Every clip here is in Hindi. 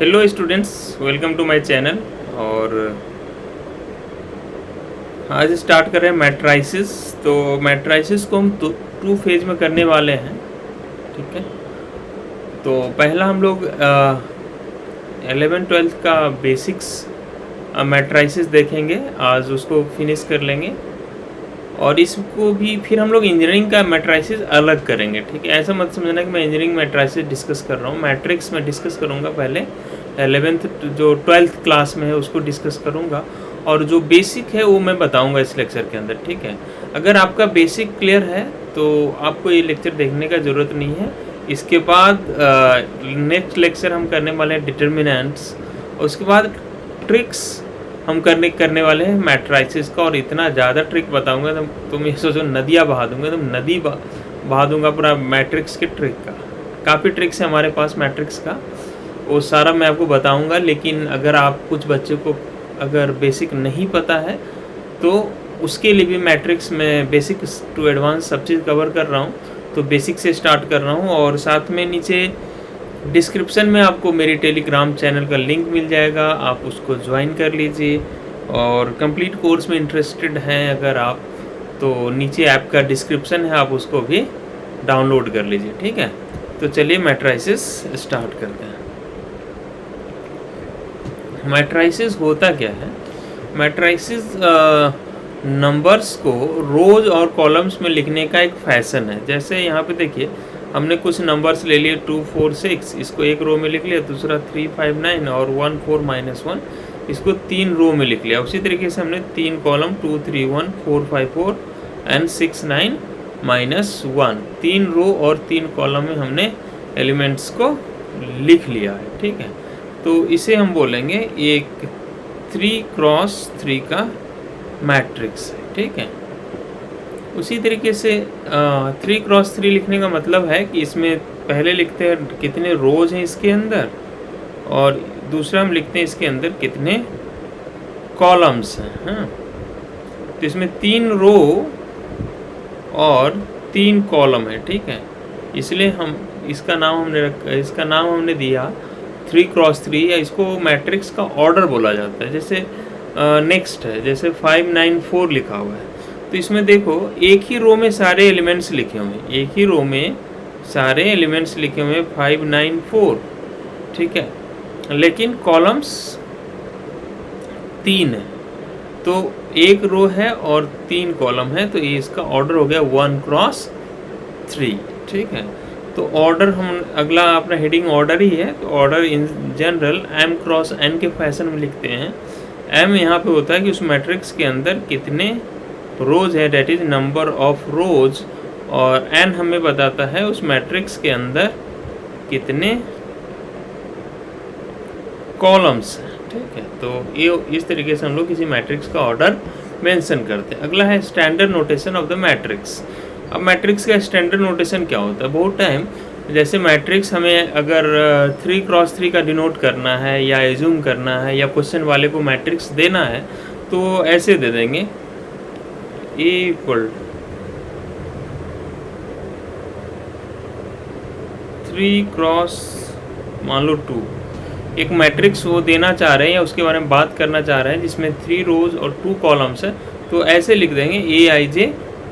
Hello students, welcome to my channel. और आज स्टार्ट कर रहे हैं मैट्राइसिस। तो मैट्राइसिस को हम टू फेज में करने वाले हैं, ठीक है। तो पहला हम लोग 11th-12th का बेसिक्स मैट्राइसिस देखेंगे, आज उसको फिनिश कर लेंगे। और इसको भी फिर हम लोग इंजीनियरिंग का मैट्राइसिस अलग करेंगे, ठीक है। ऐसा मत समझना कि मैं इंजीनियरिंग मैट्राइसिस डिस्कस कर रहा हूँ। मैट्रिक्स में डिस्कस करूँगा पहले, 11th जो 12th क्लास में है उसको डिस्कस करूँगा, और जो बेसिक है वो मैं बताऊँगा इस लेक्चर के अंदर, ठीक है। अगर आपका बेसिक क्लियर है तो आपको ये लेक्चर देखने का ज़रूरत नहीं है। इसके बाद नेक्स्ट लेक्चर हम करने वाले हैं डिटर्मिनेंट्स, उसके बाद ट्रिक्स हम करने वाले हैं मैट्राइसिस का। और इतना ज़्यादा ट्रिक बताऊंगा तुम ये सोचो नदियाँ बहा दूंगा, तुम नदी बहा दूंगा पूरा मैट्रिक्स के ट्रिक का। काफ़ी ट्रिक्स है हमारे पास मैट्रिक्स का, वो सारा मैं आपको बताऊंगा। लेकिन अगर आप कुछ बच्चों को अगर बेसिक नहीं पता है तो उसके लिए भी मैट्रिक्स में बेसिक टू एडवांस सब चीज़ कवर कर रहा हूँ। तो बेसिक से स्टार्ट कर रहा हूँ, और साथ में नीचे डिस्क्रिप्शन में आपको मेरी टेलीग्राम चैनल का लिंक मिल जाएगा, आप उसको ज्वाइन कर लीजिए। और कंप्लीट कोर्स में इंटरेस्टेड हैं अगर आप, तो नीचे ऐप का डिस्क्रिप्शन है, आप उसको भी डाउनलोड कर लीजिए, ठीक है। तो चलिए मैट्राइसिस स्टार्ट करते हैं। मैट्राइसिस होता क्या है? मैट्राइसिस नंबर्स को रोज और कॉलम्स में लिखने का एक फैशन है। जैसे यहाँ पे देखिए, हमने कुछ नंबर्स ले लिए 2, 4, 6, इसको एक रो में लिख लिया। दूसरा 3, 5, 9 और 1, 4, -1, इसको 3 रो में लिख लिया। उसी तरीके से हमने 3 कॉलम 2, 3, 1, 4, 5, 4 एंड 6, 9, -1, 3 रो और 3 कॉलम में हमने एलिमेंट्स को लिख लिया है, ठीक है। तो इसे हम बोलेंगे एक 3x3 का मैट्रिक्स है, ठीक है। उसी तरीके से 3x3 लिखने का मतलब है कि इसमें पहले लिखते हैं कितने रोज हैं इसके अंदर, और दूसरा हम लिखते हैं इसके अंदर कितने कॉलम्स हैं। हाँ, तो इसमें 3 रो और 3 कॉलम है, ठीक है। इसलिए हम इसका नाम हमने दिया 3x3, या इसको मैट्रिक्स का ऑर्डर बोला जाता है। जैसे नेक्स्ट है, जैसे 5, 9, 4 लिखा हुआ है, तो इसमें देखो एक ही रो में सारे एलिमेंट्स लिखे हुए हैं, एक ही रो में सारे एलिमेंट्स लिखे हुए हैं 5, 9, 4, ठीक है। लेकिन कॉलम्स 3 है, तो एक रो है और 3 कॉलम है, तो ये इसका ऑर्डर हो गया 1x3, ठीक है। तो ऑर्डर हम अगला अपना हेडिंग ऑर्डर ही है, तो ऑर्डर इन जनरल m×n के फैशन में लिखते हैं। m यहाँ पे होता है कि उस मैट्रिक्स के अंदर कितने रोज है, that is number of rows, और n हमें बताता है उस मैट्रिक्स के अंदर कितने कॉलम्स हैं, ठीक है। तो ये इस तरीके से हम लोग किसी मैट्रिक्स का ऑर्डर मेंशन करते हैं। अगला है standard notation of the matrix. अब मैट्रिक्स का स्टैंडर्ड नोटेशन क्या होता है? बहुत टाइम जैसे मैट्रिक्स हमें अगर 3x3 का डिनोट करना है या एज्यूम करना है या क्वेश्चन वाले को मैट्रिक्स देना है, तो ऐसे दे देंगे A = 3x मान लो 2, एक मैट्रिक्स वो देना चाह रहे हैं या उसके बारे में बात करना चाह रहे हैं जिसमें 3 रोज और 2 कॉलम्स है, तो ऐसे लिख देंगे Aij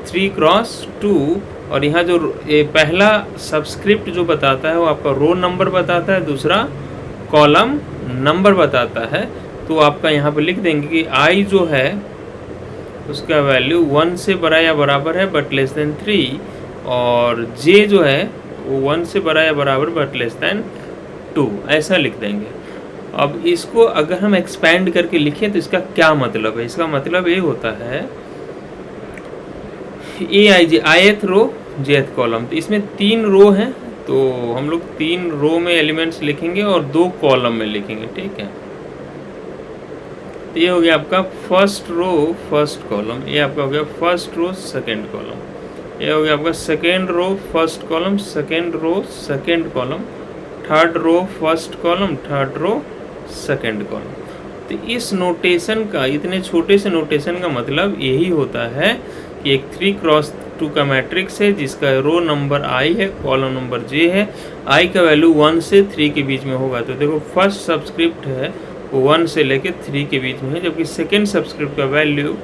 3x2। और यहाँ जो पहला सबस्क्रिप्ट जो बताता है वो आपका रो नंबर बताता है, दूसरा कॉलम नंबर बताता है। तो आपका यहाँ पे लिख देंगे कि I जो है उसका वैल्यू 1 से बड़ा या बराबर है बट लेस देन 3, और J जो है वो 1 से बड़ा या बराबर बट लेस देन 2, ऐसा लिख देंगे। अब इसको अगर हम एक्सपैंड करके लिखें तो इसका क्या मतलब है? इसका मतलब ये होता है Aij ith रो jth कॉलम, तो इसमें 3 रो हैं, तो हम लोग 3 रो में एलिमेंट्स लिखेंगे और 2 कॉलम में लिखेंगे, ठीक है। तो ये हो गया आपका फर्स्ट रो फर्स्ट कॉलम, ये आपका हो गया फर्स्ट रो सेकंड कॉलम, ये हो गया आपका second row first column, second row second column, third row first column, third row second column. तो इस नोटेशन का, इतने छोटे से नोटेशन का मतलब यही होता है कि एक 3x2 का मैट्रिक्स है जिसका रो नंबर i है, कॉलम नंबर j है, i का वैल्यू 1 से 3 के बीच में होगा। तो देखो फर्स्ट सबस्क्रिप्ट है वो 1 से लेके 3 के बीच में है, जबकि सेकेंड सबस्क्रिप्ट का वैल्यू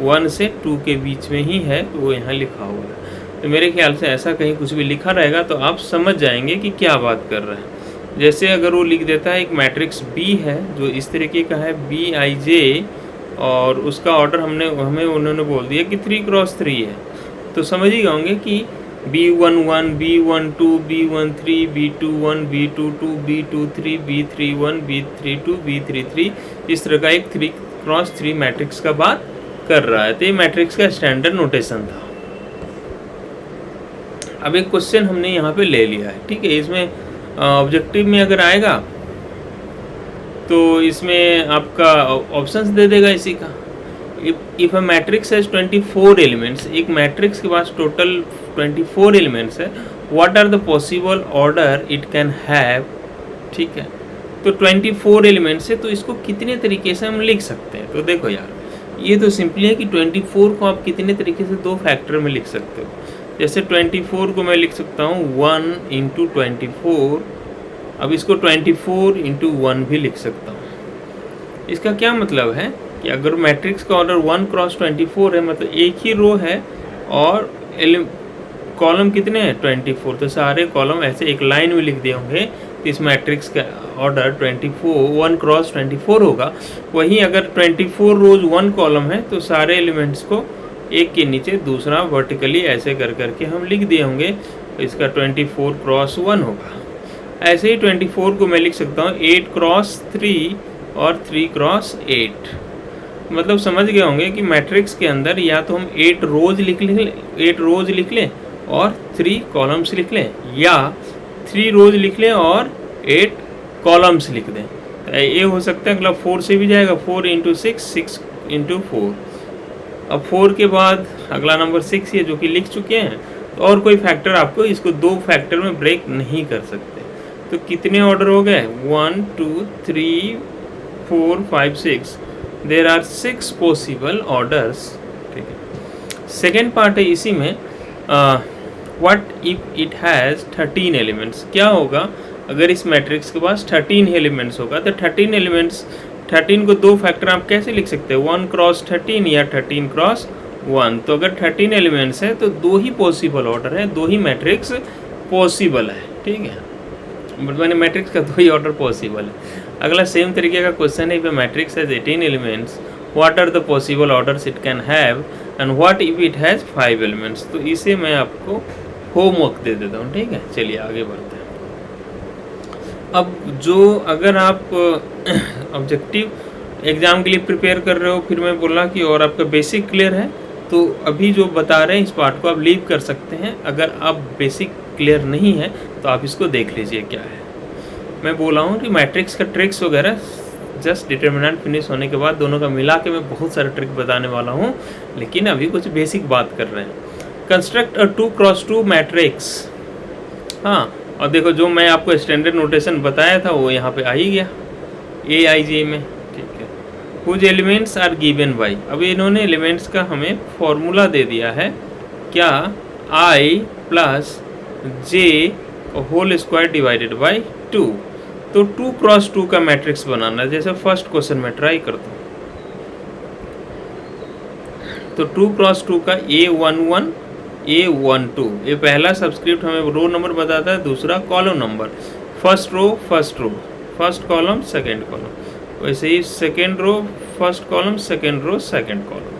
1 से 2 के बीच में ही है, तो वो यहाँ लिखा हुआ है। तो मेरे ख्याल से ऐसा कहीं कुछ भी लिखा रहेगा तो आप समझ जाएंगे कि क्या बात कर रहा है। जैसे अगर वो लिख देता है एक मैट्रिक्स B है जो इस तरीके का है Bij, और उसका ऑर्डर हमें उन्होंने बोल दिया कि 3x3 है, तो समझ ही होंगे कि B11, B12, B13, B21, B22, B23, B31, B32, B33 इस तरह का एक 3x3 मैट्रिक्स का बात कर रहा है। तो ये मैट्रिक्स का स्टैंडर्ड नोटेशन था। अब एक क्वेश्चन हमने यहाँ पे ले लिया है, ठीक है। इसमें ऑब्जेक्टिव में अगर आएगा तो इसमें आपका ऑप्शंस दे देगा इसी का। If a matrix has 24 elements, एक मैट्रिक्स के पास टोटल 24 एलिमेंट्स है, what are the possible order it can have, ठीक है। तो 24 एलिमेंट्स है तो इसको कितने तरीके से हम लिख सकते हैं। तो देखो यार, ये तो सिंपली है कि 24 को आप कितने तरीके से दो फैक्टर में लिख सकते हो। जैसे 24 को मैं लिख सकता हूँ 1 इंटू 24, अब इसको 24 इंटू 1 भी लिख सकता हूँ। इसका क्या मतलब है कि अगर मैट्रिक्स का ऑर्डर 1x24 है, मतलब एक ही रो है और कॉलम कितने हैं 24, तो सारे कॉलम ऐसे एक लाइन में लिख दिए होंगे, तो इस मैट्रिक्स का ऑर्डर 1x24 होगा। वहीं अगर 24 रोज 1 कॉलम है तो सारे एलिमेंट्स को एक के नीचे दूसरा वर्टिकली ऐसे कर करके हम लिख दिए होंगे, तो इसका 24x1 होगा। ऐसे ही 24 को मैं लिख सकता हूँ 8x3 और 3x8। मतलब समझ गए होंगे कि मैट्रिक्स के अंदर या तो हम 8 रोज लिख लें और 3 कॉलम्स लिख लें, या 3 रोज लिख लें और 8 कॉलम्स लिख दें। तो ये हो सकता है, मतलब 4 से भी जाएगा, 4 इंटू 6, 6 इंटू 4। अब 4 के बाद अगला नंबर 6 है जो कि लिख चुके हैं, तो और कोई फैक्टर आपको इसको 2 फैक्टर में ब्रेक नहीं कर सकते। तो कितने ऑर्डर हो गए 1 2 3 4 5 6, देयर आर 6 पॉसिबल ऑर्डर्स, ठीक है। सेकेंड पार्ट है इसी में, what if it has 13 elements. क्या होगा अगर इस मैट्रिक्स के पास 13 एलिमेंट्स होगा। तो 13 एलिमेंट्स, 13 को 2 फैक्टर आप कैसे लिख सकते हैं, 1x13 या 13x1। तो अगर 13 एलिमेंट्स है तो 2 ही पॉसिबल ऑर्डर है, 2 ही मैट्रिक्स पॉसिबल है, ठीक है। मैंने मैट्रिक्स का 2 ही ऑर्डर पॉसिबल है। अगला सेम तरीके का क्वेश्चन है, if matrix has 18 elements, what are the possible orders it can have, and what if it has 5 elements. तो इसे मैं आपको होमवर्क दे देता हूँ, ठीक है। चलिए आगे बढ़ते हैं। अब जो अगर आप ऑब्जेक्टिव एग्ज़ाम के लिए प्रिपेयर कर रहे हो, फिर मैं बोला कि और आपका बेसिक क्लियर है, तो अभी जो बता रहे हैं इस पार्ट को आप लीव कर सकते हैं। अगर आप बेसिक क्लियर नहीं है तो आप इसको देख लीजिए क्या है। मैं बोला हूँ कि मैट्रिक्स का ट्रिक्स वगैरह जस्ट डिटर्मिनेंट फिनिश होने के बाद दोनों का मिला के मैं बहुत सारे ट्रिक बताने वाला हूँ, लेकिन अभी कुछ बेसिक बात कर रहे हैं। Construct a 2x2 matrix. हाँ, और देखो जो मैं आपको स्टैंडर्ड नोटेशन बताया था वो यहाँ पे आ ही गया Aij में, ठीक है। कुछ एलिमेंट्स आर गिवन बाई, अब इन्होंने एलिमेंट्स का हमें फॉर्मूला दे दिया है, क्या, i plus j whole square divided by 2। तो 2x2 का मैट्रिक्स बनाना है। जैसे फर्स्ट क्वेश्चन में ट्राई करता हूँ, तो 2x2 का A11 A12, ये पहला सबस्क्रिप्ट हमें रो नंबर बताता है, दूसरा column number, first row first column second column, वैसे ही second row first column second row second column,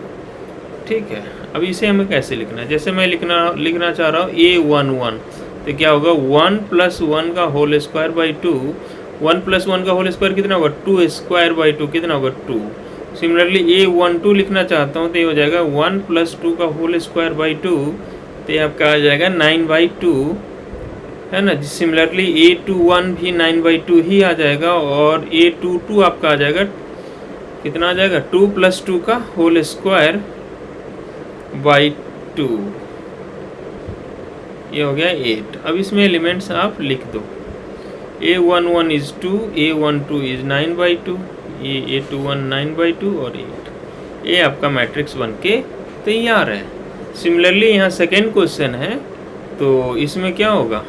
ठीक है। अब इसे हमें कैसे लिखना है, जैसे मैं लिखना चाह रहा हूँ A11, तो क्या होगा 1 + 1 का होल स्क्वायर बाई 2, 1 + 1 का होल स्क्वायर कितना होगा 2 स्क्वायर बाई 2 कितना होगा 2। सिमिलरली A12 लिखना चाहता हूँ तो ये हो जाएगा 1 + 2 का होल स्क्वायर बाई 2, तो ये आपका आ जाएगा 9/2, है ना। सिमिलरली A21 भी 9/2 ही आ जाएगा, और A22 आपका आ जाएगा कितना आ जाएगा 2 + 2 का होल स्क्वायर बाई 2, ये हो गया 8। अब इसमें एलिमेंट्स आप लिख दो, A11 is 2, A12 is 9/2, A21 9/2 और 8। ये आपका मैट्रिक्स बन के तैयार है। सिमिलरली यहाँ सेकेंड क्वेश्चन है, तो इसमें क्या होगा,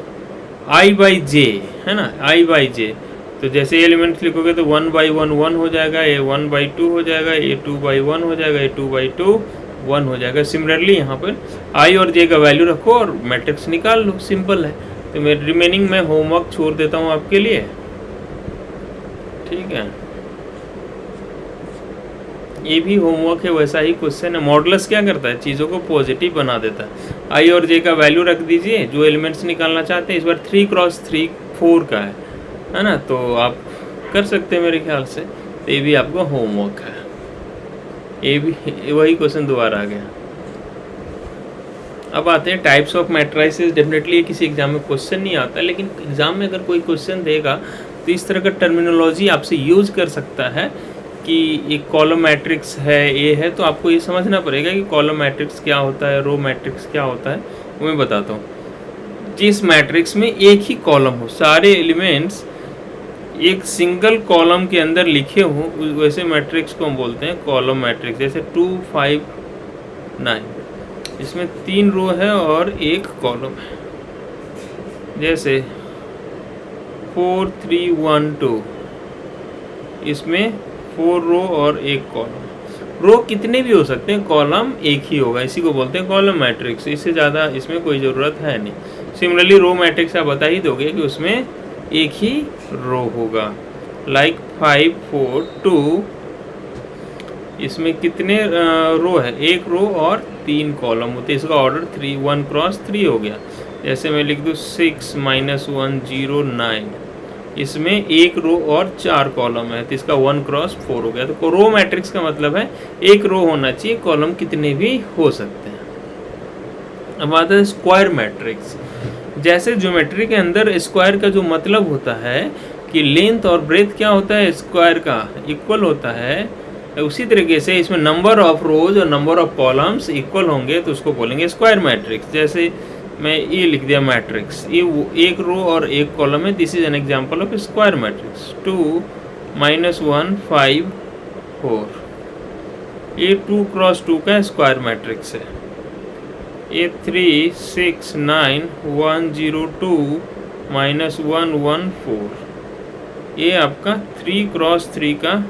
i/j है ना, i/j। तो जैसे एलिमेंट्स लिखोगे तो 1/1 1 हो जाएगा, ये 1/2 हो जाएगा, ये 2/1 हो जाएगा, ये 2/2 1 हो जाएगा। सिमिलरली यहाँ पर i और j का वैल्यू रखो और मैट्रिक्स निकाल लो, सिंपल है। तो मैं रिमेनिंग में होमवर्क छोड़ देता हूँ आपके लिए, ठीक है। ये भी होमवर्क है, वैसा ही क्वेश्चन है। मॉडुलस क्या करता है, चीज़ों को पॉजिटिव बना देता है। आई और जे का वैल्यू रख दीजिए, जो एलिमेंट्स निकालना चाहते हैं। इस बार 3×3 4 का है ना, तो आप कर सकते हैं मेरे ख्याल से। तो ये भी आपका होमवर्क है, ये भी वही क्वेश्चन दोबारा आ गया। अब आते हैं टाइप्स ऑफ मैट्रिसेस। डेफिनेटली किसी एग्जाम में क्वेश्चन नहीं आता, लेकिन एग्जाम में अगर कोई क्वेश्चन देगा तो इस तरह का टर्मिनोलॉजी आपसे यूज कर सकता है कि एक कॉलम मैट्रिक्स है, ये है, तो आपको ये समझना पड़ेगा कि कॉलम मैट्रिक्स क्या होता है, रो मैट्रिक्स क्या होता है। वो मैं बताता हूँ। जिस मैट्रिक्स में एक ही कॉलम हो, सारे एलिमेंट्स एक सिंगल कॉलम के अंदर लिखे हों, वैसे मैट्रिक्स को हम बोलते हैं कॉलम मैट्रिक्स। जैसे 2 5 9, इसमें 3 रो है और 1 कॉलम है। जैसे 4 3 1 2, इसमें 4 रो और 1 कॉलम। रो कितने भी हो सकते हैं, कॉलम एक ही होगा, इसी को बोलते हैं कॉलम मैट्रिक्स। इससे ज़्यादा इसमें कोई ज़रूरत है नहीं। सिमिलरली रो मैट्रिक्स आप बता ही दोगे कि उसमें एक ही रो होगा। लाइक 5 4 2, इसमें कितने रो है, 1 रो और 3 कॉलम होते हैं। इसका ऑर्डर 1×3 हो गया। जैसे मैं लिख दूँ 6 -1 0 9, इसमें 1 रो और 4 कॉलम है, तो इसका 1×4 हो गया। तो रो मैट्रिक्स का मतलब है 1 रो होना चाहिए, कॉलम कितने भी हो सकते हैं। अब आता है स्क्वायर मैट्रिक्स। जैसे ज्योमेट्री के अंदर स्क्वायर का जो मतलब होता है कि लेंथ और ब्रेथ क्या होता है, स्क्वायर का इक्वल होता है, उसी तरीके से इसमें नंबर ऑफ रोज और नंबर ऑफ कॉलम्स इक्वल होंगे तो उसको बोलेंगे स्क्वायर मैट्रिक्स। जैसे मैं ये लिख दिया मैट्रिक्स, ये 1 रो और 1 कॉलम है, this is an example of square matrix. 2 -1 5 4, ये 2×2 का स्क्वायर मैट्रिक्स है। ये 3 6 9 1 0 2 -1 1 4, ये आपका 3×3 का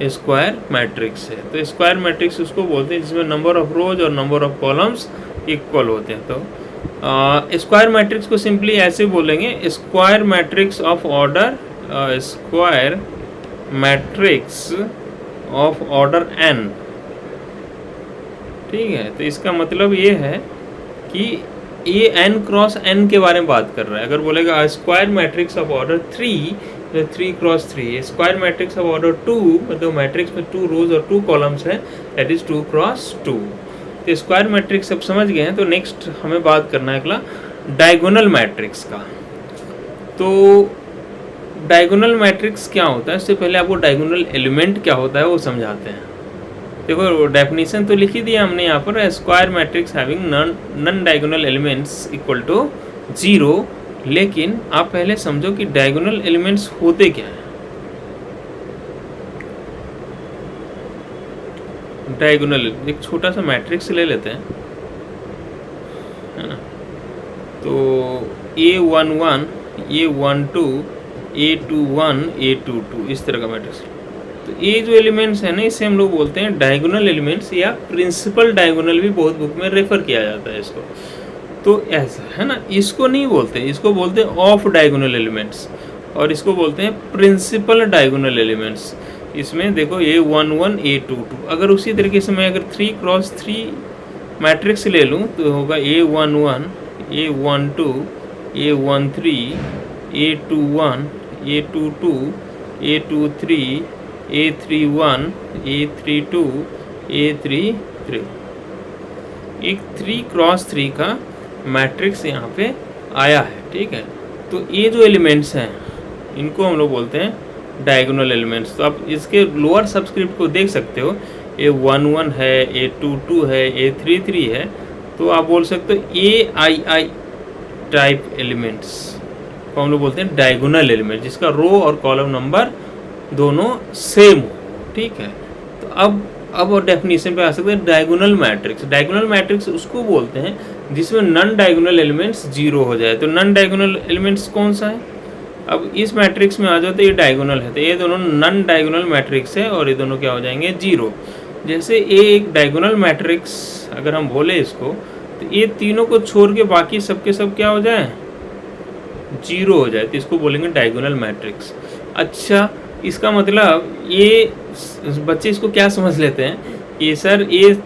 स्क्वायर मैट्रिक्स है। तो स्क्वायर मैट्रिक्स उसको बोलते हैं जिसमें नंबर ऑफ रोज और नंबर ऑफ कॉलम्स इक्वल होते हैं। तो स्क्वायर मैट्रिक्स को सिंपली ऐसे बोलेंगे, square matrix of order, square matrix of order n। ठीक है, तो इसका मतलब ये है कि ये n×n के बारे में बात कर रहा है। अगर बोलेगा स्क्वायर मैट्रिक्स ऑफ ऑर्डर 3, तो 3×3। स्क्वायर मैट्रिक्स ऑफ ऑर्डर 2, मतलब मैट्रिक्स में 2 रोज और 2 कॉलम्स है, दैट इज 2×2। तो स्क्वायर मैट्रिक्स अब समझ गए हैं। तो नेक्स्ट हमें बात करना है अगला डायगोनल मैट्रिक्स का। तो डायगोनल मैट्रिक्स क्या होता है, उससे पहले आपको डायगोनल एलिमेंट क्या होता है वो समझाते हैं। देखो डेफिनेशन तो लिख ही दिया हमने यहाँ पर, square matrix having non diagonal elements equal to 0। लेकिन आप पहले समझो कि डायगोनल एलिमेंट्स होते क्या हैं। डायगोनल एक छोटा सा मैट्रिक्स ले लेते हैं, है ना। तो A11 A12 A21 A22 इस तरह का मैट्रिक्स। तो ये जो एलिमेंट्स है ना, इसे हम लोग बोलते हैं डायगोनल एलिमेंट्स, या प्रिंसिपल डायगोनल भी बहुत बुक में रेफर किया जाता है इसको। तो ऐसा है ना, इसको नहीं बोलते, इसको बोलते हैं ऑफ डायगोनल एलिमेंट्स, और इसको बोलते हैं प्रिंसिपल डायगोनल एलिमेंट्स। इसमें देखो A11 A22, अगर उसी तरीके से मैं अगर 3×3 मैट्रिक्स ले लूँ तो होगा A11 A12 A13 A21 A22 A23 A31 A32 A33। एक 3×3 का मैट्रिक्स यहाँ पे आया है, ठीक है। तो ये जो एलिमेंट्स हैं इनको हम लोग बोलते हैं डायगोनल एलिमेंट्स। तो आप इसके लोअर सबस्क्रिप्ट को देख सकते हो, A11 है, A22 है, A33 है। तो आप बोल सकते हो AII टाइप एलिमेंट्स को हम लोग बोलते हैं डायगोनल एलिमेंट, जिसका रो और कॉलम नंबर दोनों सेम हो, ठीक है। तो अब अब और डेफिनेशन पे आ सकते हैं। डायगोनल मैट्रिक्स, डायगोनल मैट्रिक्स उसको बोलते हैं जिसमें नॉन डायगोनल एलिमेंट्स जीरो हो जाए। तो नॉन डायगोनल एलिमेंट्स कौन सा है? अब इस मैट्रिक्स में आ जाओ तो ये डायगोनल है, तो ये दोनों नॉन डायगोनल मैट्रिक्स है और ये दोनों क्या हो जाएंगे? जीरो। जैसे ये एक डायगोनल मैट्रिक्स अगर हम बोले इसको, तो ये तीनों को छोड़ के बाकी सबके सब क्या हो जाए? जीरो हो जाए, तो इसको बोलेंगे डायगोनल मैट्रिक्स। अच्छा, इसका मतलब ये बच्चे इसको क्या समझ लेते हैं कि सर ये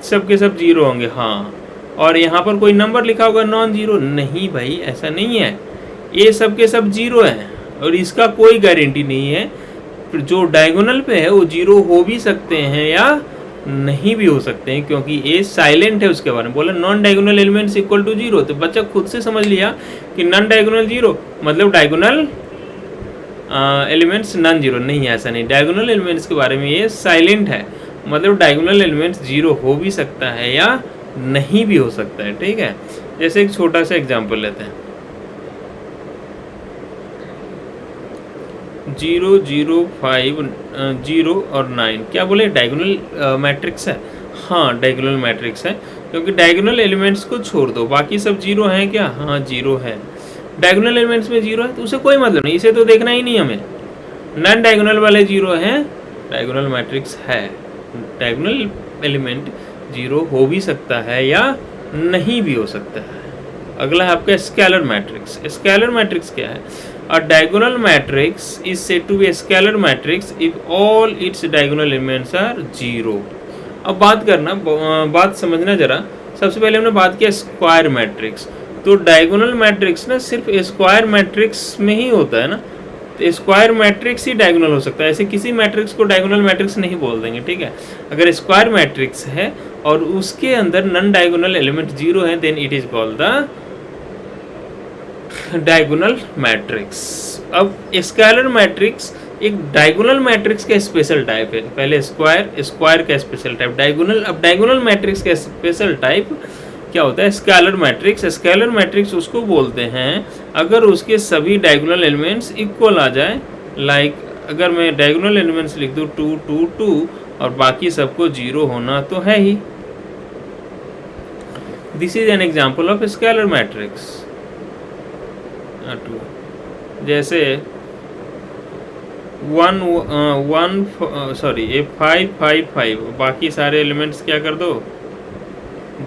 सब के सब जीरो होंगे, हाँ, और यहाँ पर कोई नंबर लिखा होगा नॉन जीरो। नहीं भाई, ऐसा नहीं है, ये सब के सब जीरो हैं और इसका कोई गारंटी नहीं है। जो डायगोनल पे है वो जीरो हो भी सकते हैं या नहीं भी हो सकते हैं, क्योंकि ये साइलेंट है। उसके बारे में बोला non diagonal elements equal to zero, तो बच्चा खुद से समझ लिया कि नॉन डायगोनल जीरो मतलब डायगोनल एलिमेंट्स नॉन जीरो। नहीं, ऐसा नहीं, डायगोनल एलिमेंट्स के बारे में ये साइलेंट है, मतलब डायगोनल एलिमेंट्स जीरो हो भी सकता है या नहीं भी हो सकता है। ठीक है, जैसे एक छोटा सा एग्जांपल लेते हैं, 0 0 5 0 और 9 क्या बोले? डायगोनल मैट्रिक्स है। हाँ, डायगोनल मैट्रिक्स है, क्योंकि डायगोनल एलिमेंट्स को छोड़ दो, बाकी सब जीरो हैं क्या? हाँ, जीरो है। डायगोनल एलिमेंट्स में जीरो है तो उसे कोई मतलब नहीं, इसे तो देखना ही नहीं हमें। नॉन डायगोनल वाले जीरो हैं, डायगोनल मैट्रिक्स है। डायगोनल एलिमेंट जीरो हो भी सकता है या नहीं भी हो सकता है। अगला है आपका स्केलर मैट्रिक्स। स्केलर मैट्रिक्स क्या है? A diagonal matrix is said to be a scalar matrix if all its diagonal elements are zero। अब बात करना, बात समझना जरा। सबसे पहले हमने बात किया स्क्वायर मैट्रिक्स, तो डायगोनल मैट्रिक्स ना सिर्फ स्क्वायर मैट्रिक्स में ही होता है ना, तो स्क्वायर मैट्रिक्स ही डायगोनल हो सकता है, ऐसे किसी मैट्रिक्स को डायगोनल मैट्रिक्स नहीं बोल देंगे। ठीक है, अगर स्क्वायर मैट्रिक्स है और उसके अंदर नॉन डायगोनल एलिमेंट जीरो है, then it is called the diagonal matrix. अब स्केलर मैट्रिक्स एक डायगोनल मैट्रिक्स का स्पेशल टाइप है। पहले स्क्वायर, स्क्वायर का स्पेशल टाइप डायगोनल। अब डायगोनल मैट्रिक्स का स्पेशल टाइप क्या होता है? Scalar matrix. स्केलर मैट्रिक्स उसको बोलते हैं अगर उसके सभी डायगोनल एलिमेंट्स इक्वल आ जाए। लाइक अगर मैं डायगोनल एलिमेंट्स लिख दूँ 2 2 2 और बाकी सबको जीरो होना तो है ही। This is an example of scalar matrix. जैसे 5 5 5 बाकी सारे एलिमेंट्स क्या कर दो?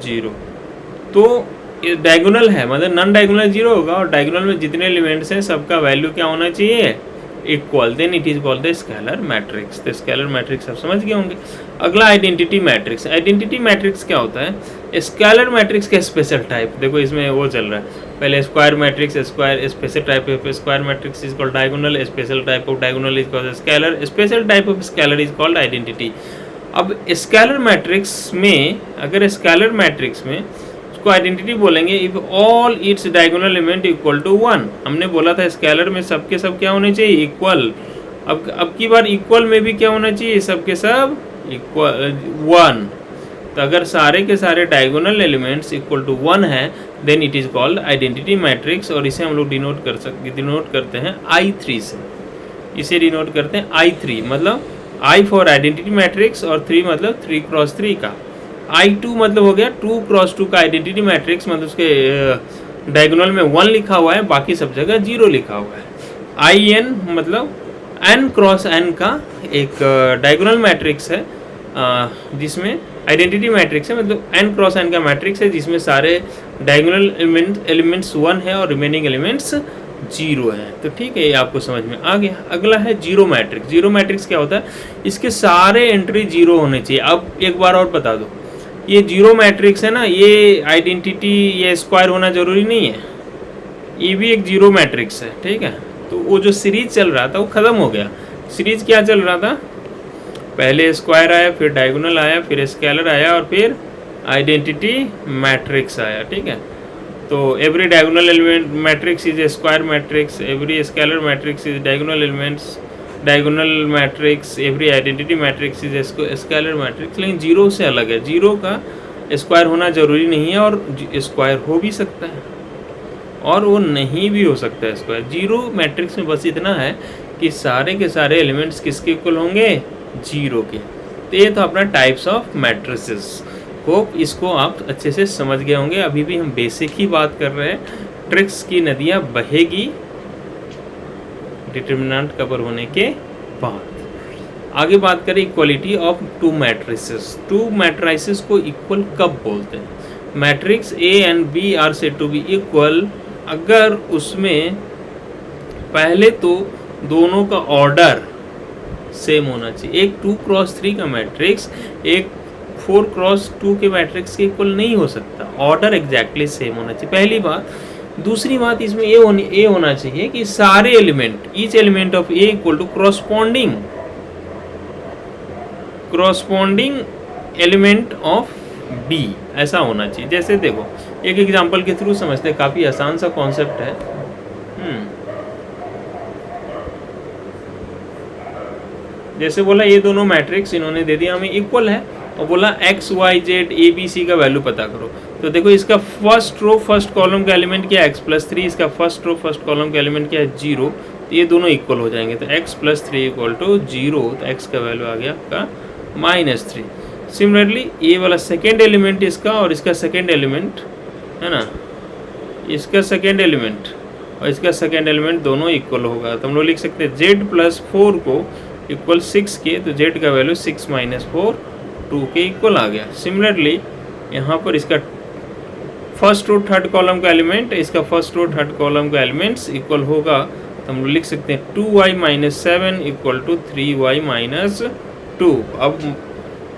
जीरो। तो ये डायगोनल है, मतलब नॉन डायगोनल जीरो होगा और डायगोनल में जितने एलिमेंट्स हैं सबका वैल्यू क्या होना चाहिए? Equal, then it is called the scalar matrix. तो स्केलर मैट्रिक्स आप समझ गए होंगे। अगला आइडेंटिटी मैट्रिक्स। आइडेंटिटी मैट्रिक्स क्या होता है? स्केलर मैट्रिक्स का स्पेशल टाइप। देखो इसमें वो चल रहा है, पहले square matrix, square special type of square matrix is called diagonal, special type of diagonal is called scalar, special type of scalar is called identity. अब स्केलर मैट्रिक्स में, अगर स्केलर मैट्रिक्स में उसको आइडेंटिटी बोलेंगे if all its diagonal element equal to 1। हमने बोला था स्केलर में सबके सब क्या होने चाहिए? इक्वल। अब की बार इक्वल में भी क्या होना चाहिए? सबके सब इक्वल 1। तो अगर सारे के सारे डायगोनल एलिमेंट्स इक्वल टू 1 है, then it is called identity matrix. और इसे हम लोग डिनोट करते हैं I3 से। इसे डिनोट करते हैं I3, मतलब I फॉर आइडेंटिटी मैट्रिक्स और 3 मतलब 3 क्रॉस 3 का। I2 मतलब हो गया 2 क्रॉस 2 का आइडेंटिटी मैट्रिक्स, मतलब उसके डायगोनल में 1 लिखा हुआ है, बाकी सब जगह 0 लिखा हुआ है। IN मतलब n क्रॉस n का एक डायगोनल मैट्रिक्स है, जिसमें आइडेंटिटी मैट्रिक्स है, मतलब n क्रॉस n का मैट्रिक्स है जिसमें सारे डायगोनल एलिमेंट्स 1 है और रिमेनिंग एलिमेंट्स 0 है। तो ठीक है, ये आपको समझ में आ गया। अगला है जीरो मैट्रिक्स। जीरो मैट्रिक्स क्या होता है? इसके सारे एंट्री 0 होने चाहिए। अब एक बार और बता दो, ये जीरो मैट्रिक्स है ना, ये आइडेंटिटी, ये स्क्वायर होना जरूरी नहीं है, ये भी एक जीरो मैट्रिक्स है। ठीक है, तो वो जो सीरीज चल रहा था वो ख़त्म हो गया। सीरीज क्या चल रहा था? पहले स्क्वायर आया, फिर डायगोनल आया, फिर स्केलर आया और फिर आइडेंटिटी मैट्रिक्स आया। ठीक है, तो every diagonal element matrix is a square matrix, every scalar matrix is diagonal elements diagonal matrix, every identity matrix is scalar matrix. लेकिन जीरो से अलग है, जीरो का स्क्वायर होना जरूरी नहीं है और स्क्वायर हो भी सकता है और वो नहीं भी हो सकता है स्क्वायर। जीरो मैट्रिक्स में बस इतना है कि सारे के सारे एलिमेंट्स किसके इक्वल होंगे? जीरो के। तो ये तो अपना टाइप्स ऑफ मैट्रिसेस। होप इसको आप अच्छे से समझ गए होंगे। अभी भी हम बेसिक ही बात कर रहे हैं। ट्रिक्स की नदियाँ बहेगी डिटर्मिनेंट कवर होने के बाद। आगे बात करें equality of two matrices. Two matrices को इक्वल कब बोलते हैं? Matrix A and B are said to be equal अगर उसमें पहले तो दोनों का ऑर्डर सेम होना चाहिए। एक 2x3 का मैट्रिक्स एक 4x2 के मैट्रिक्स के इक्वल नहीं हो सकता। ऑर्डर एग्जैक्टली सेम होना चाहिए, पहली बात। दूसरी बात, इसमें ए होना चाहिए कि सारे element, each element of A equal to corresponding element of B, ऐसा होना चाहिए। जैसे देखो एक एग्जांपल के थ्रू समझते हैं, काफ़ी आसान सा कॉन्सेप्ट है। जैसे बोला ये दोनों मैट्रिक्स इन्होंने दे दिया हमें इक्वल है, और बोला x y z a b c का वैल्यू पता करो। तो देखो इसका फर्स्ट रो फर्स्ट कॉलम का एलिमेंट क्या है x+3, इसका फर्स्ट रो फर्स्ट कॉलम का एलिमेंट क्या है 0। तो ये दोनों इक्वल हो जाएंगे। तो x+3 इक्वल टू 0, तो x का वैल्यू आ गया आपका -3। सिमिलरली ये वाला सेकेंड एलिमेंट इसका और इसका सेकेंड एलिमेंट है ना, इसका सेकेंड एलिमेंट और इसका सेकेंड एलिमेंट दोनों इक्वल होगा। तो हम लोग लिख सकते हैं z+4 को इक्वल 6 के, तो z का वैल्यू 6 - 4 2 के इक्वल आ गया। सिमिलरली यहाँ पर इसका फर्स्ट रो थर्ड कॉलम का एलिमेंट, इसका फर्स्ट रो थर्ड कॉलम का एलिमेंट्स इक्वल होगा। तो हम लोग लिख सकते हैं 2y - 7 इक्वल टू 3y - 2। अब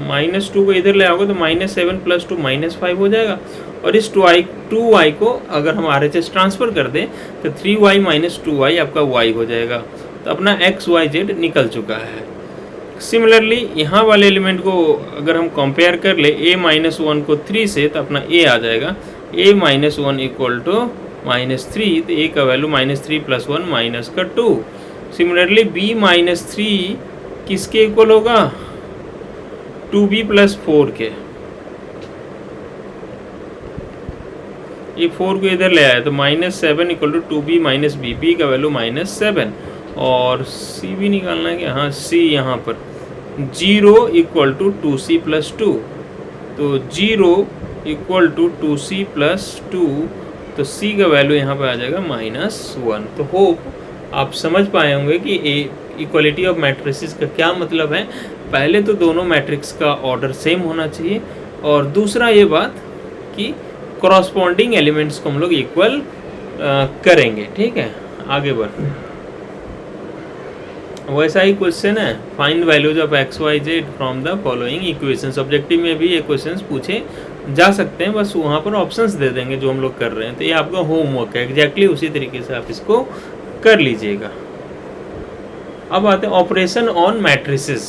-2 को इधर ले आओगे तो -7 + 2 -5 हो जाएगा। और इस 2y को अगर हम RHS ट्रांसफ़र कर दें तो 3y - 2y आपका y हो जाएगा। तो अपना x y z निकल चुका है। सिमिलरली यहाँ वाले एलिमेंट को अगर हम कंपेयर कर ले a-1 को 3 से, तो अपना a आ जाएगा a-1 इक्वल टू -3। तो a का वैल्यू -3 + 1 -2। सिमिलरली b-3 किसके इक्वल होगा? 2b + 4 के। ये 4 को इधर ले आया तो -7 equal to 2b - b, b का वैल्यू -7। और c भी निकालना है क्या? हाँ c यहाँ पर 0 इक्वल टू 2c + 2। तो 0 इक्वल टू 2c + 2, तो c का वैल्यू यहाँ पर आ जाएगा -1। तो होप आप समझ पाए होंगे कि इक्वलिटी ऑफ मैट्रिसेस का क्या मतलब है। पहले तो दोनों मैट्रिक्स का ऑर्डर सेम होना चाहिए, और दूसरा ये बात कि कॉरस्पॉन्डिंग एलिमेंट्स को हम लोग इक्वल करेंगे। ठीक है, आगे बढ़। वैसा ही क्वेश्चन है, find values of x y z from the following equations. Objective में भी ये क्वेश्चंस पूछे जा सकते हैं, बस वहाँ पर ऑप्शंस दे देंगे जो हम लोग कर रहे हैं। तो ये आपका होमवर्क है, एग्जैक्टली उसी तरीके से आप इसको कर लीजिएगा। अब आते हैं ऑपरेशन ऑन मैट्रिसेस।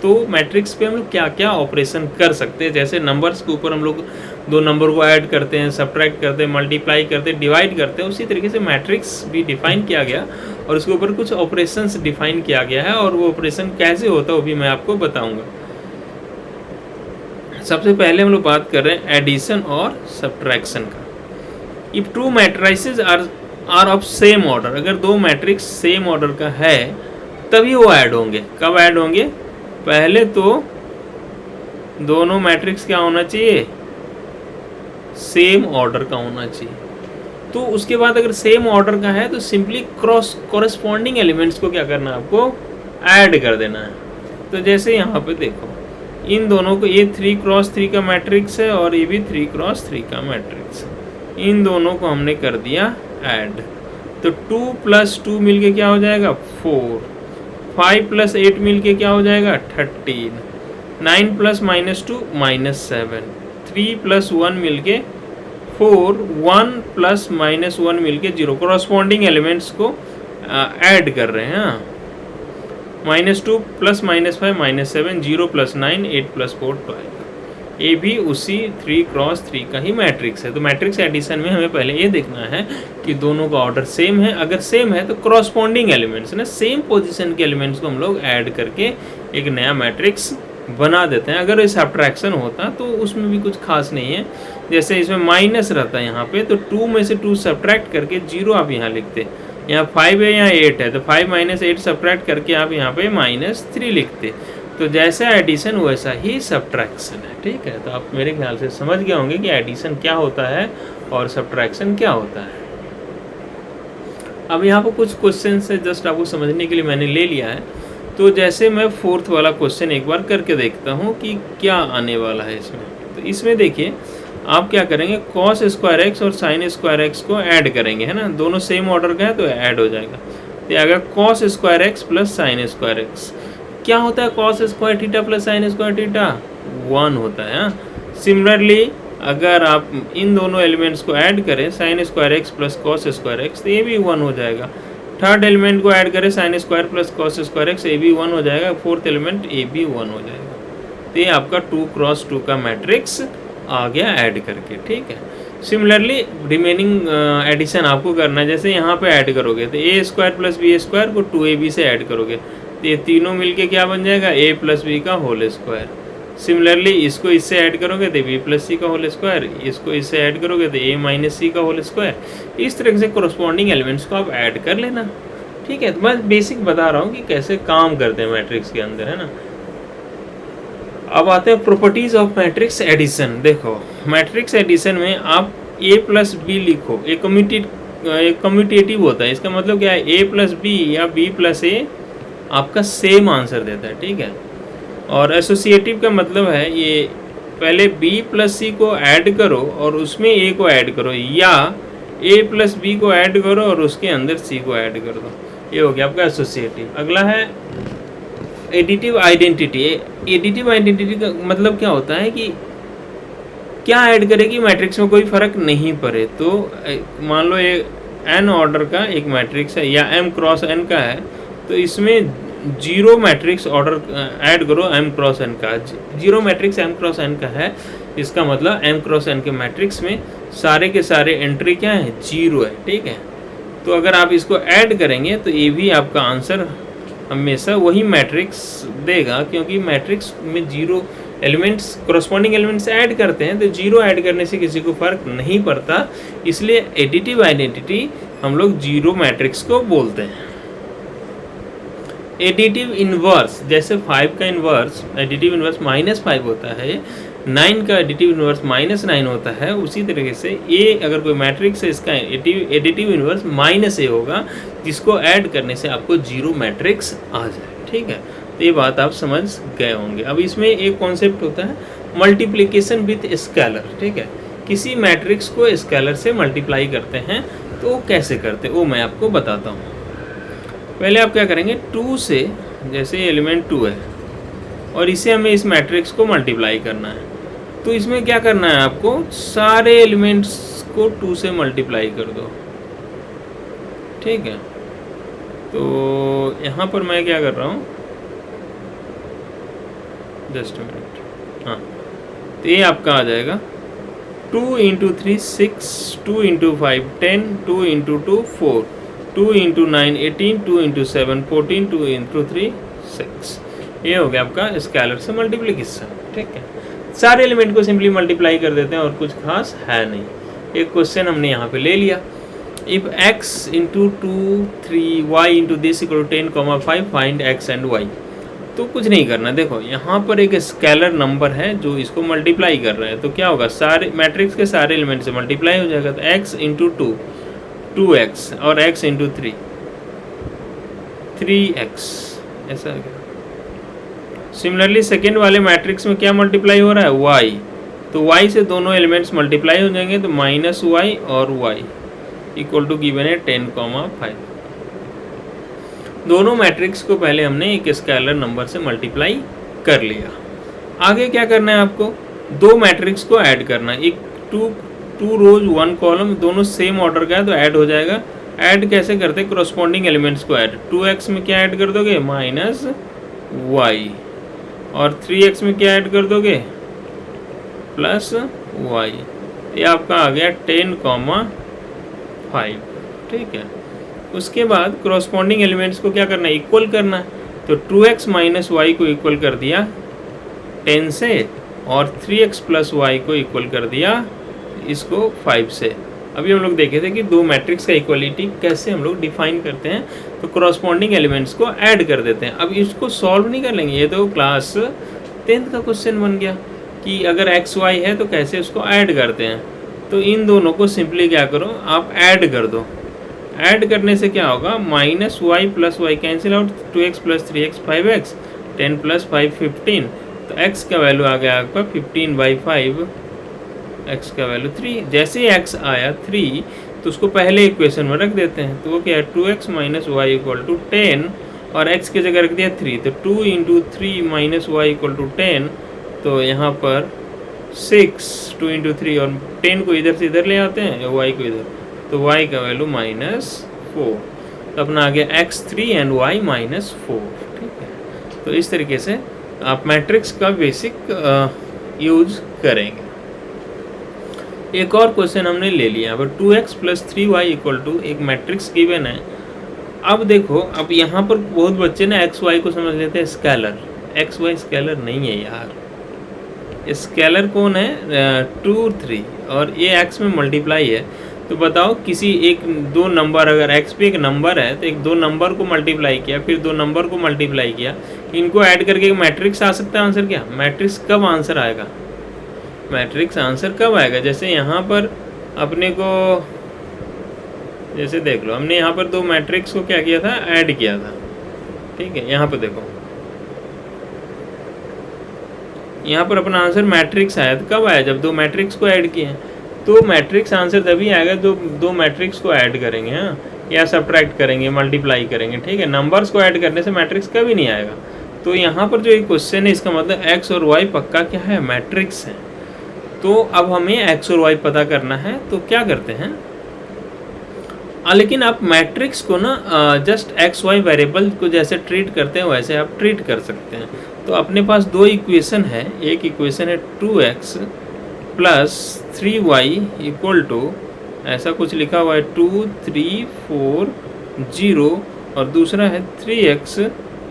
तो मैट्रिक्स पे हम लोग क्या क्या ऑपरेशन कर सकते हैं। जैसे नंबर्स के ऊपर हम लोग दो नंबर को ऐड करते हैं, सब्ट्रैक्ट करते हैं, मल्टीप्लाई करते हैं, डिवाइड करते हैं, उसी तरीके से मैट्रिक्स भी डिफाइन किया गया और उसके ऊपर कुछ ऑपरेशंस डिफाइन किया गया है, और वो ऑपरेशन कैसे होता है वो भी मैं आपको बताऊंगा। सबसे पहले हम लोग बात कर रहे हैं एडिशन और सब्ट्रैक्शन का। If two matrices are of same order, अगर दो मैट्रिक्स सेम ऑर्डर का है तभी वो ऐड होंगे। कब ऐड होंगे? पहले तो दोनों मैट्रिक्स क्या होना चाहिए? सेम ऑर्डर का होना चाहिए। तो उसके बाद अगर सेम ऑर्डर का है तो सिंपली कॉरस्पॉन्डिंग एलिमेंट्स को क्या करना है? आपको ऐड कर देना है। तो जैसे यहाँ पे देखो, इन दोनों को, ये 3x3 का मैट्रिक्स है और ये भी 3x3 का मैट्रिक्स है। इन दोनों को हमने कर दिया ऐड। तो 2 + 2 मिलके क्या हो जाएगा? 4। 5 + 8 मिलके क्या हो जाएगा? 13। 9 + -2 -7। 3 + 1 मिलके 4। 1 + -1 मिलके 0। कॉरस्पॉन्डिंग एलिमेंट्स को ऐड कर रहे हैं। -2 + -5 -7, 0 + 9, 8 + 4 12। ये भी उसी 3x3 का ही मैट्रिक्स है। तो मैट्रिक्स एडिशन में हमें पहले ये देखना है कि दोनों का ऑर्डर सेम है। अगर सेम है तो कॉरस्पॉन्डिंग एलिमेंट्स ना, सेम पोजीशन के एलिमेंट्स को हम लोग ऐड करके एक नया मैट्रिक्स बना देते हैं। अगर ये सब्ट्रैक्शन होता तो उसमें भी कुछ खास नहीं है। जैसे इसमें माइनस रहता है यहाँ पे, तो 2 में से 2 सब्ट्रैक्ट करके 0 आप यहाँ लिखते। यहाँ 5 है, यहाँ 8 है, तो 5 - 8 सब्ट्रैक्ट करके आप यहाँ पे -3 लिखते। तो जैसा एडिशन वैसा ही सब्ट्रैक्शन है, ठीक है। तो आप मेरे ख्याल से समझ गए होंगे कि एडिशन क्या होता है और सब्ट्रैक्शन क्या होता है। अब यहाँ पर कुछ क्वेश्चन से जस्ट आपको समझने के लिए मैंने ले लिया है। तो जैसे मैं फोर्थ वाला क्वेश्चन एक बार करके देखता हूँ कि क्या आने वाला है इसमें। तो इसमें देखिए आप क्या करेंगे, कॉस स्क्वायर एक्स और साइन स्क्वायर एक्स को ऐड करेंगे, है ना, दोनों सेम ऑर्डर का है तो ऐड हो जाएगा। तो अगर cos square x plus sine square x, क्या होता है cos square theta plus sine square theta, 1 होता है। सिमिलरली अगर आप इन दोनों एलिमेंट्स को ऐड करें, sine square x plus cos square x, तो ये भी 1 हो जाएगा। थर्ड एलिमेंट को ऐड करें, sine square plus cos square x, ये भी 1 हो जाएगा। फोर्थ एलिमेंट ये भी 1 हो जाएगा। तो ये आपका 2x2 का मैट्रिक्स आ गया ऐड करके, ठीक है। सिमिलरली रिमेनिंग एडिशन आपको करना है। जैसे यहाँ पे ऐड करोगे तो ए स्क्वायर प्लस बी स्क्वायर को 2ab से ऐड करोगे तो ये तीनों मिलके क्या बन जाएगा, a प्लस बी का होल स्क्वायर। सिमिलरली इसको इससे ऐड करोगे तो b प्लस सी का होल स्क्वायर, इसको इससे ऐड करोगे तो a माइनस सी का होल स्क्वायर। इस तरह से कोरस्पॉन्डिंग एलिमेंट्स को आप ऐड कर लेना, ठीक है। तो मैं बेसिक बता रहा हूँ कि कैसे काम करते हैं मैट्रिक्स के अंदर, है ना। अब आते हैं प्रॉपर्टीज ऑफ मैट्रिक्स एडिशन। देखो मैट्रिक्स एडिशन में आप a प्लस बी लिखो, एक कम्यूटेटिव होता है। इसका मतलब क्या है, a प्लस बी या b प्लस a आपका सेम आंसर देता है, ठीक है। और एसोसिएटिव का मतलब है ये पहले b प्लस सी को ऐड करो और उसमें a को ऐड करो, या a प्लस बी को ऐड करो और उसके अंदर c को ऐड कर दो। ये हो गया आपका एसोसिएटिव। अगला है एडिटिव आइडेंटिटी। एडिटिव आइडेंटिटी का मतलब क्या होता है कि क्या ऐड करे कि मैट्रिक्स में कोई फर्क नहीं पड़े। तो मान लो ये n ऑर्डर का एक मैट्रिक्स है या m क्रॉस n का है, तो इसमें जीरो मैट्रिक्स ऑर्डर ऐड करो m क्रॉस n का। Zero matrix m cross n का है, इसका मतलब m क्रॉस n के मैट्रिक्स में सारे के सारे एंट्री क्या है, जीरो है, ठीक है। तो अगर आप इसको ऐड करेंगे तो ये भी आपका आंसर हमेशा वही मैट्रिक्स देगा, क्योंकि मैट्रिक्स में zero elements corresponding elements add करते हैं, तो जीरो ऐड करने से किसी को फर्क नहीं पड़ता। इसलिए एडिटिव आइडेंटिटी हम लोग जीरो मैट्रिक्स को बोलते हैं। एडिटिव इन्वर्स, जैसे 5 का इन्वर्स एडिटिव इन्वर्स -5 होता है, 9 का एडिटिव इन्वर्स -9 होता है, उसी तरीके से ए अगर कोई मैट्रिक्स है इसका एडिटिव इन्वर्स -a होगा, जिसको ऐड करने से आपको जीरो मैट्रिक्स आ जाए, ठीक है। तो ये बात आप समझ गए होंगे। अब इसमें एक कॉन्सेप्ट होता है मल्टीप्लिकेशन विथ स्केलर, ठीक है। किसी मैट्रिक्स को स्केलर से मल्टीप्लाई करते हैं, तो वो कैसे करते हैं वो मैं आपको बताता हूँ। पहले आप क्या करेंगे, 2 से, जैसे एलिमेंट 2 है और इसे हमें इस मैट्रिक्स को मल्टीप्लाई करना है, तो इसमें क्या करना है आपको, सारे एलिमेंट्स को 2 से मल्टीप्लाई कर दो, ठीक है। तो यहाँ पर मैं क्या कर रहा हूँ, जस्ट अ मिनट, हाँ, तो ये आपका आ जाएगा 2 × 3 6, 2 × 5 10, 2 × 2 4, 2 × 9 18, 2 × 7 14, 2 × 3 6। ये हो गया आपका स्केलर से मल्टीप्लिकेशन, ठीक है। सारे एलिमेंट को सिंपली मल्टीप्लाई कर देते हैं और कुछ खास है नहीं। एक क्वेश्चन हमने यहाँ पे ले लिया, if x × 2 3 y × this = 10, 5 find x and y। तो कुछ नहीं करना, देखो यहाँ पर एक स्केलर नंबर है जो इसको मल्टीप्लाई कर रहा है, तो क्या होगा, सारे मैट्रिक्स के सारे एलिमेंट से मल्टीप्लाई हो जाएगा। तो x × 2 2x और x × 3 3x, ऐसा है क्या। सिमिलरली सेकेंड वाले मैट्रिक्स में क्या मल्टीप्लाई हो रहा है, y, तो y से दोनों एलिमेंट्स मल्टीप्लाई हो जाएंगे, तो -y और y = गिवन है 10, 5। दोनों मैट्रिक्स को पहले हमने एक स्केलर नंबर से मल्टीप्लाई कर लिया। आगे क्या करना है आपको, दो मैट्रिक्स को ऐड करना है, एक 2 रोज 1 कॉलम, दोनों सेम ऑर्डर का है तो ऐड हो जाएगा। ऐड कैसे करते हैं, कोरस्पॉन्डिंग एलिमेंट्स को ऐड, 2x में क्या ऐड कर दोगे, -y, और 3x में क्या ऐड कर दोगे, +y। ये आपका आ गया 10, 5, ठीक है। उसके बाद कोरस्पॉन्डिंग एलिमेंट्स को क्या करना है, इक्वल करना है, तो 2x - y को इक्वल कर दिया 10 से, और 3x + y को इक्वल कर दिया इसको 5 से। अभी हम लोग देखे थे कि दो मैट्रिक्स का इक्वलिटी कैसे हम लोग डिफाइन करते हैं, तो कॉरस्पॉन्डिंग एलिमेंट्स को ऐड कर देते हैं। अब इसको सॉल्व नहीं कर लेंगे, ये तो क्लास 10th का क्वेश्चन बन गया कि अगर एक्स वाई है तो कैसे उसको ऐड करते हैं। तो इन दोनों को सिंपली क्या करो, आप ऐड कर दो। ऐड करने से क्या होगा, minus y plus y cancel out, 2x plus 3x 5x, 10 plus 5 15। तो x का वैल्यू आ गया आपका 15/5, x का वैल्यू 3। जैसे ही x आया 3 तो उसको पहले इक्वेशन में रख देते हैं। तो वो क्या है, 2x minus y equal to 10 और x की जगह रख दिया 3। तो 2 into 3 minus y equal to 10। तो यहाँ पर 6, 2 इंटू 3 और 10 को इधर से इधर ले आते हैं या y को इधर, तो y का वैल्यू -4। तो अपना आ गया x3 एंड y -4। ठीक है, तो इस तरीके से आप मैट्रिक्स का बेसिक यूज करेंगे। एक और क्वेश्चन हमने ले लिया। अब 2x plus 3y equal to एक मैट्रिक्स गिवन है। अब देखो, अब यहाँ पर बहुत बच्चे ना एक्स वाई को समझ लेते हैं स्केलर। एक्स वाई स्केलर नहीं है यार। स्केलर कौन है, 2 3 और ये एक्स में मल्टीप्लाई है। तो बताओ किसी एक दो नंबर, अगर एक्स पे एक नंबर है तो एक दो नंबर को मल्टीप्लाई किया, फिर दो नंबर को मल्टीप्लाई किया, इनको ऐड करके एक मैट्रिक्स आ सकता है आंसर। क्या मैट्रिक्स कब आंसर आएगा, मैट्रिक्स आंसर कब आएगा। जैसे यहाँ पर अपने को, जैसे देख लो, हमने यहाँ पर दो मैट्रिक्स को क्या किया था, ऐड किया था। ठीक है, यहाँ पर देखो, यहाँ पर अपना आंसर मैट्रिक्स आया। तो कब आया, जब दो मैट्रिक्स को ऐड किए हैं। तो मैट्रिक्स आंसर तभी आएगा जो दो मैट्रिक्स को ऐड करेंगे, हाँ, या सब्ट्रैक्ट करेंगे, मल्टीप्लाई करेंगे। ठीक है, नंबर्स को ऐड करने से मैट्रिक्स कभी नहीं आएगा। तो यहाँ पर जो एक क्वेश्चन है, इसका मतलब एक्स और वाई पक्का क्या है, मैट्रिक्स है। तो अब हमें एक्स और वाई पता करना है। तो क्या करते हैं, लेकिन आप मैट्रिक्स को ना जस्ट एक्स वाई वेरिएबल को जैसे ट्रीट करते हैं वैसे आप ट्रीट कर सकते हैं। तो अपने पास दो इक्वेशन है। एक इक्वेशन है 2x plus 3y equal to, ऐसा कुछ लिखा हुआ है 2 3 4 0, और दूसरा है 3x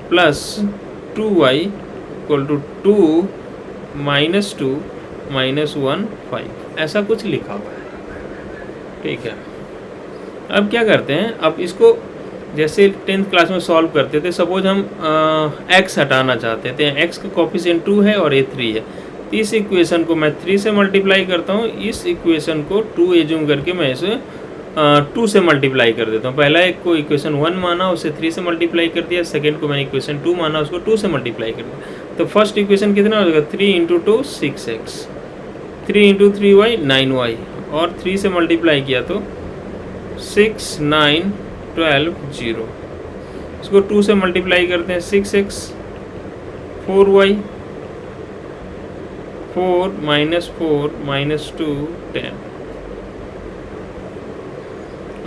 plus 2y equal to 2 -2 -1 5, ऐसा कुछ लिखा हुआ है। ठीक है, अब क्या करते हैं, अब इसको जैसे 10th क्लास में सॉल्व करते थे। सपोज हम x हटाना चाहते थे, x का कोफिशिएंट 2 है और a 3 है। तो इस इक्वेशन को मैं 3 से मल्टीप्लाई करता हूँ, इस इक्वेशन को 2 एज्यूम करके मैं इसे 2 से मल्टीप्लाई कर देता हूँ। पहला एक को इक्वेशन 1 माना, उसे 3 से मल्टीप्लाई कर दिया। सेकेंड को मैंने इक्वेशन 2 माना, उसको 2 से मल्टीप्लाई कर दिया। तो फर्स्ट इक्वेशन कितना हो जाएगा, 3 into 2 6x, 3 into 3y 9y, और 3 से मल्टीप्लाई किया तो 6 9 12 0। इसको 2 से मल्टीप्लाई करते हैं, 6x 4y 4 -4 -2 10।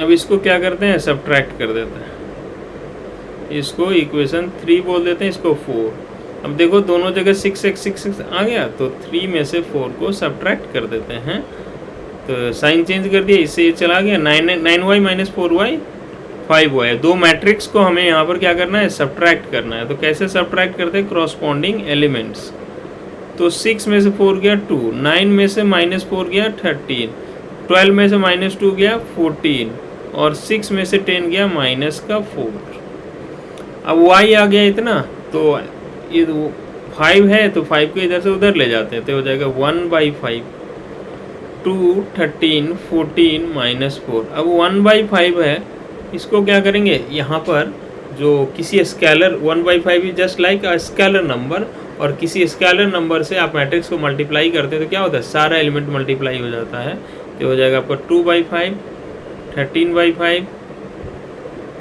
अब इसको क्या करते हैं, सब्ट्रैक्ट कर देते हैं। इसको इक्वेशन 3 बोल देते हैं, इसको 4। अब देखो दोनों जगह 6x आ गया, तो 3 में से 4 को सब्ट्रैक्ट कर देते हैं। तो साइन चेंज कर दिया, इससे ये चला गया 9y - 4y 5y। दो मैट्रिक्स को हमें यहाँ पर क्या करना है, सब्ट्रैक्ट करना है। तो कैसे सब्ट्रैक्ट करते हैं, क्रॉसपॉन्डिंग एलिमेंट्स। तो 6 में से 4 गया 2, 9 में से -4 गया 13, 12 में से -2 गया 14, और 6 में से 10 गया -4। अब y आ गया इतना, तो ये 5 है, तो 5 को इधर से उधर ले जाते हैं, तो हो जाएगा 1/5 2 13 14 -4। अब 1/5 है, इसको क्या करेंगे, यहाँ पर जो किसी scalar 1/5 is just like a scalar number, और किसी स्केलर नंबर से आप मैट्रिक्स को मल्टीप्लाई करते हैं तो क्या होता है, सारा एलिमेंट मल्टीप्लाई हो जाता है। तो हो जाएगा आपका 2/5 13/5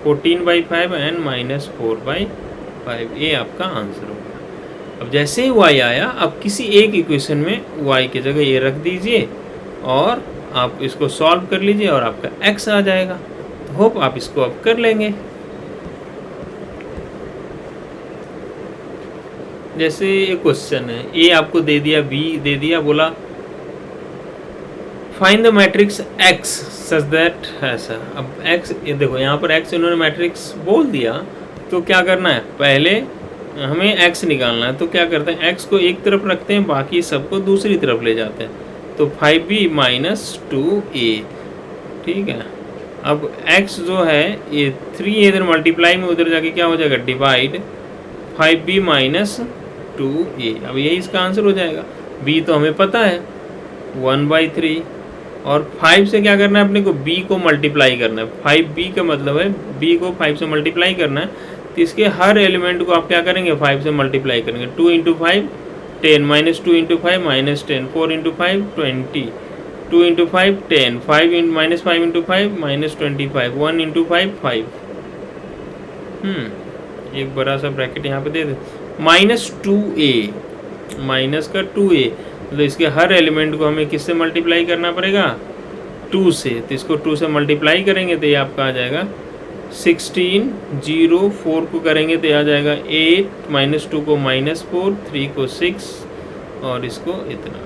14/5 एंड -4/5। ये आपका आंसर होगा। अब जैसे ही y आया, अब किसी एक इक्वेशन में y की जगह ये रख दीजिए और आप इसको सॉल्व कर लीजिए और आपका x आ जाएगा। तो होप आप इसको अब कर लेंगे। जैसे ये क्वेश्चन है, ए आपको दे दिया, बी दे दिया, बोला find the matrix x such that ऐसा। अब x, ये देखो यहाँ पर x इन्होंने मैट्रिक्स बोल दिया, तो क्या करना है, पहले हमें x निकालना है। तो क्या करते हैं, x को एक तरफ रखते हैं, बाकी सबको दूसरी तरफ ले जाते हैं। तो 5b - 2a, ठीक है, अब x जो है ये 3 इधर मल्टीप्लाई में उधर जाके क्या हो जाएगा, डिवाइड 5b माइनस 2a। अब यही इसका आंसर हो जाएगा। b तो हमें पता है 1/3, और 5 से क्या करना है अपने को, b को मल्टीप्लाई करना है। 5b का मतलब है b को 5 से मल्टीप्लाई करना है, तो इसके हर एलिमेंट को आप क्या करेंगे, 5 से मल्टीप्लाई करेंगे। 2 into 5 10, minus 2 into 5 minus 10, 4 into 5 20, 2 into 5 10, 5 minus 5 into 5 minus 25, 1 into 5 5। एक बड़ा सा ब्रैकेट यहाँ पे दे दे, माइनस 2a, माइनस का 2a, तो इसके हर एलिमेंट को हमें किससे मल्टीप्लाई करना पड़ेगा, 2 से। तो इसको 2 से मल्टीप्लाई करेंगे तो ये आपका आ जाएगा 16, 0 4 को करेंगे तो आ जाएगा 8, माइनस 2 को माइनस 4, 3 को 6 और इसको इतना।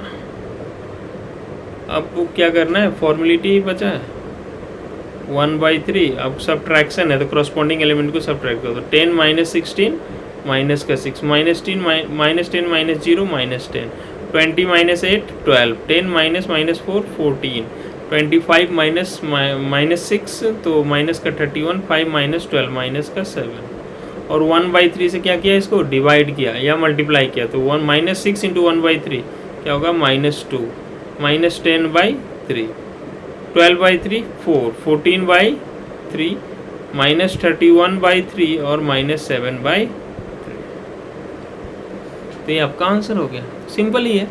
अब वो क्या करना है, फॉर्मेलिटी बचा है 1/3। अब सब्ट्रैक्शन है तो करस्पॉन्डिंग एलिमेंट को सब्ट्रैक्ट कर दो। 10 माइनस 16 माइनस का 6, minus 10 minus 0 minus 10, 20 minus 8 12, 10 minus minus 4 14, 25 minus minus 6 तो माइनस का 31, 5 माइनस 12 माइनस का 7, और 1/3 से क्या किया, इसको डिवाइड किया या मल्टीप्लाई किया, तो 1 माइनस 6 इंटू 1/3 क्या होगा, माइनस 2, माइनस 10/3, 12/3 4, 14/3 माइनस 31/3 और माइनस 7/3। तो ये आपका आंसर हो गया। सिंपल ही है।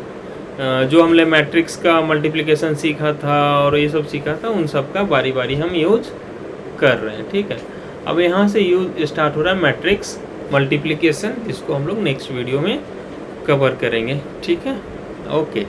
जो हमने मैट्रिक्स का मल्टीप्लिकेशन सीखा था और ये सब सीखा था, उन सब का बारी बारी हम यूज कर रहे हैं। ठीक है, अब यहाँ से यूज स्टार्ट हो रहा है मैट्रिक्स मल्टीप्लिकेशन, जिसको हम लोग नेक्स्ट वीडियो में कवर करेंगे। ठीक है, ओके।